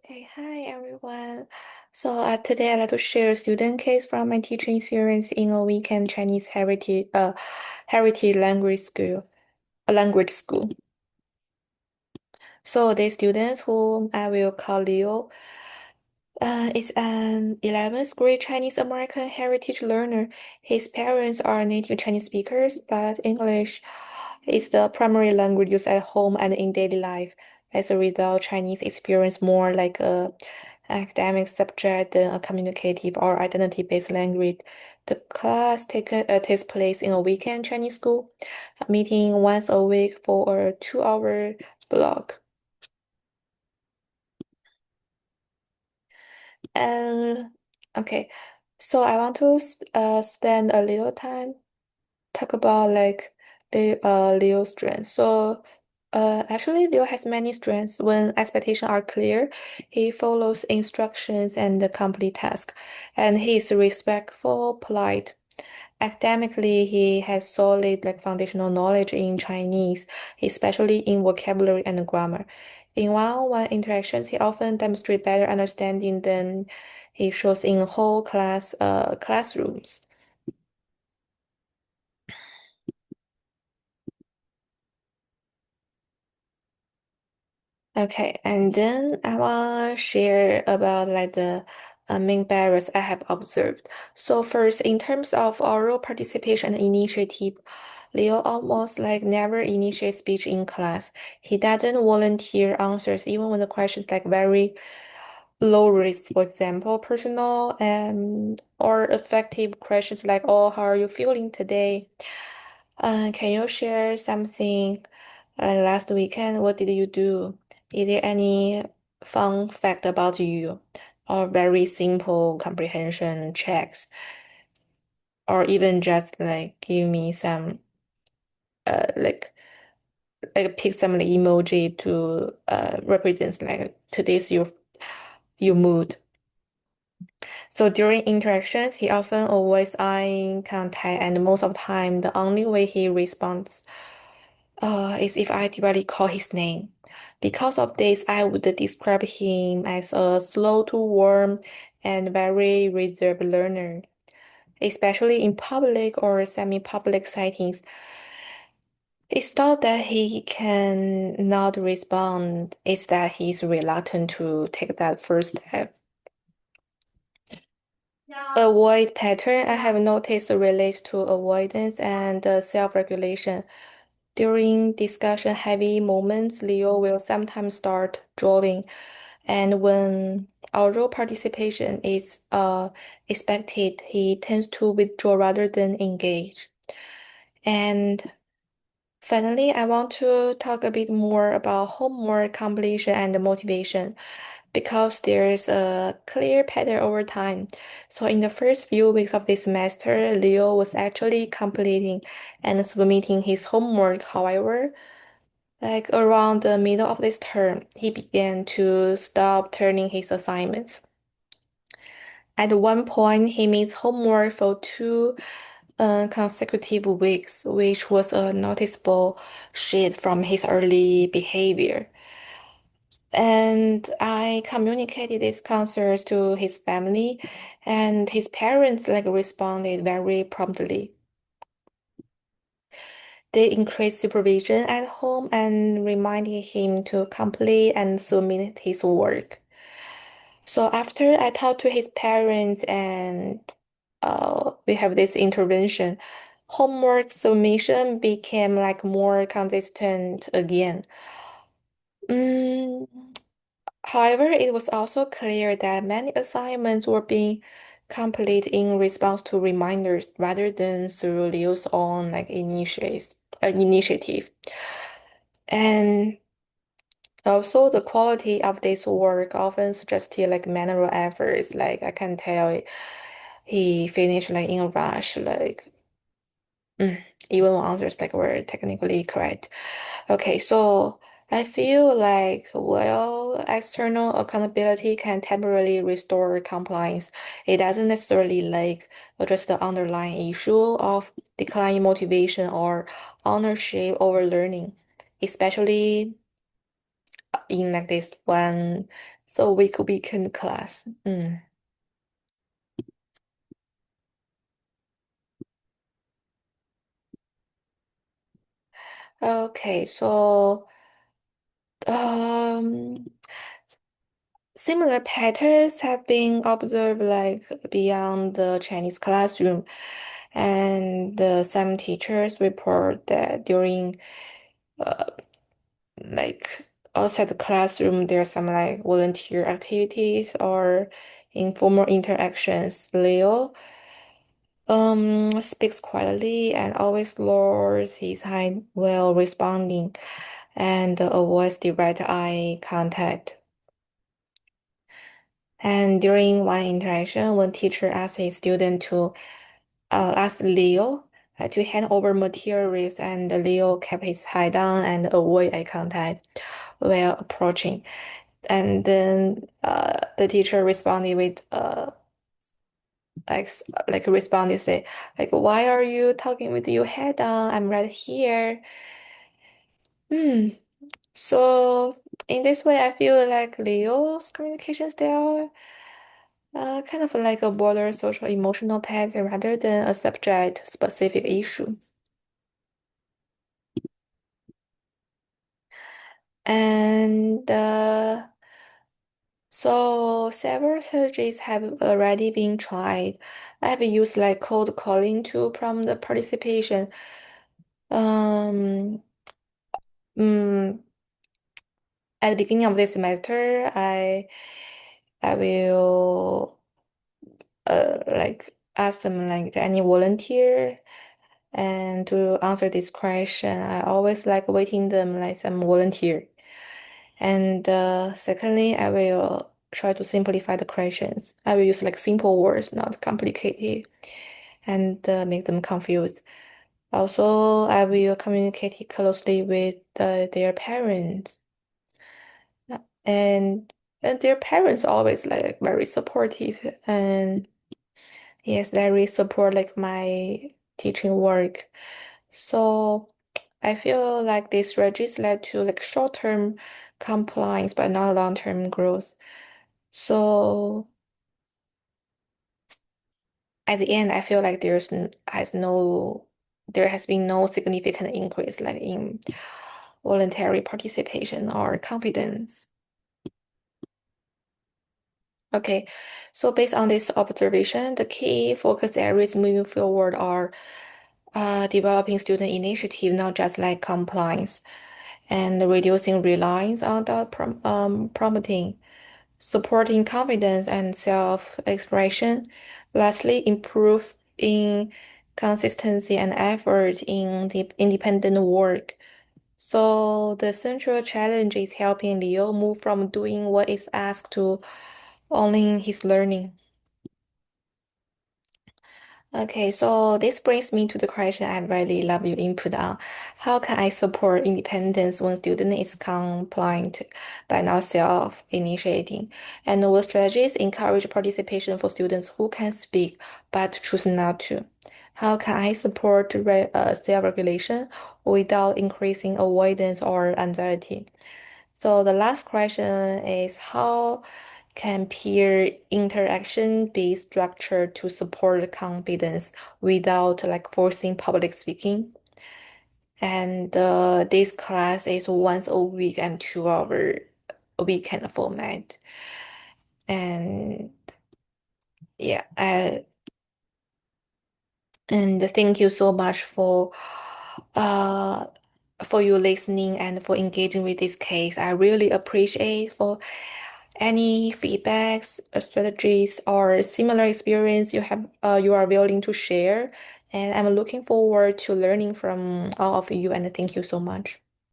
Okay, hi everyone. Today I'd like to share a student case from my teaching experience in a weekend Chinese heritage language school. So the student whom I will call Leo is an 11th grade Chinese American heritage learner. His parents are native Chinese speakers, but English is the primary language used at home and in daily life. As a result, Chinese experience more like a academic subject than a communicative or identity-based language. The class takes place in a weekend Chinese school, meeting once a week for a 2-hour block. And okay, so I want to spend a little time talk about like Leo's strengths. Actually, Leo has many strengths. When expectations are clear, he follows instructions and complete tasks, and he is respectful, polite. Academically, he has solid like foundational knowledge in Chinese, especially in vocabulary and grammar. In one-on-one interactions, he often demonstrates better understanding than he shows in whole classrooms. Okay, and then I want to share about like the main barriers I have observed. So first, in terms of oral participation and initiative, Leo almost like never initiates speech in class. He doesn't volunteer answers even when the question is like very low risk, for example, personal and or effective questions like, "Oh, how are you feeling today?" Can you share something like last weekend? What did you do? Is there any fun fact about you, or very simple comprehension checks, or even just like give me some like pick some like, emoji to represent like today's your mood. So during interactions, he often avoids eye contact, and most of the time, the only way he responds is if I directly call his name. Because of this, I would describe him as a slow to warm and very reserved learner, especially in public or semi-public settings. It's not that he can not respond, it's that he's reluctant to take that first step. Avoid pattern I have noticed relates to avoidance and self-regulation. During discussion heavy moments, Leo will sometimes start drawing, and when oral participation is expected, he tends to withdraw rather than engage. And finally, I want to talk a bit more about homework completion and motivation because there's a clear pattern over time. So in the first few weeks of this semester, Leo was actually completing and submitting his homework. However, like around the middle of this term, he began to stop turning his assignments. At one point, he missed homework for two consecutive weeks, which was a noticeable shift from his early behavior. And I communicated these concerns to his family, and his parents like responded very promptly. They increased supervision at home and reminded him to complete and submit his work. So after I talked to his parents and we have this intervention, homework submission became like more consistent again. Mm, However, it was also clear that many assignments were being complete in response to reminders rather than through Liu's own like initiative. And also the quality of this work often suggested like manual efforts. Like I can tell he finished like in a rush, like mm, even when answers like were technically correct. Okay, so I feel like, well, external accountability can temporarily restore compliance. It doesn't necessarily like address the underlying issue of declining motivation or ownership over learning, especially in like this one So weekend class. Okay, so um, similar patterns have been observed like beyond the Chinese classroom, and some teachers report that during uh, like outside the classroom, there's some like volunteer activities or informal interactions. Leo speaks quietly and always lowers his head while responding and avoids direct eye contact. And during one interaction, one teacher asked his student to ask Leo to hand over materials, and Leo kept his head down and avoid eye contact while approaching. And then the teacher responded with like responded say like, why are you talking with your head down? I'm right here. Hmm. So in this way, I feel like Leo's communication style kind of like a broader social emotional pattern rather than a subject specific issue. And so several strategies have already been tried. I have used like cold calling to prompt the participation. Um, mm, at the beginning of this semester, I will like ask them like any volunteer and to answer this question. I always like waiting them like some volunteer. And secondly, I will try to simplify the questions. I will use like simple words, not complicated, and make them confused. Also, I will communicate closely with their parents. And and their parents always like very supportive and yes, very support like my teaching work. So I feel like these strategies led to like short-term compliance but not long-term growth. So at the end, I feel like there has been no significant increase like in voluntary participation or confidence. Okay, so based on this observation, the key focus areas moving forward are developing student initiative, not just like compliance, and reducing reliance on the prompting, supporting confidence and self-expression. Lastly, improve in consistency and effort in the independent work. So the central challenge is helping Leo move from doing what is asked to owning his learning. Okay, so this brings me to the question I really love your input on. How can I support independence when student is compliant but not self-initiating? And what strategies encourage participation for students who can speak but choose not to? How can I support self-regulation without increasing avoidance or anxiety? So the last question is how can peer interaction be structured to support confidence without like forcing public speaking? And this class is once a week and 2 hour weekend format. And yeah, and thank you so much uh for you listening and for engaging with this case. I really appreciate for any feedbacks, strategies, or similar experience you are willing to share. And I'm looking forward to learning from all of you, and thank you so much.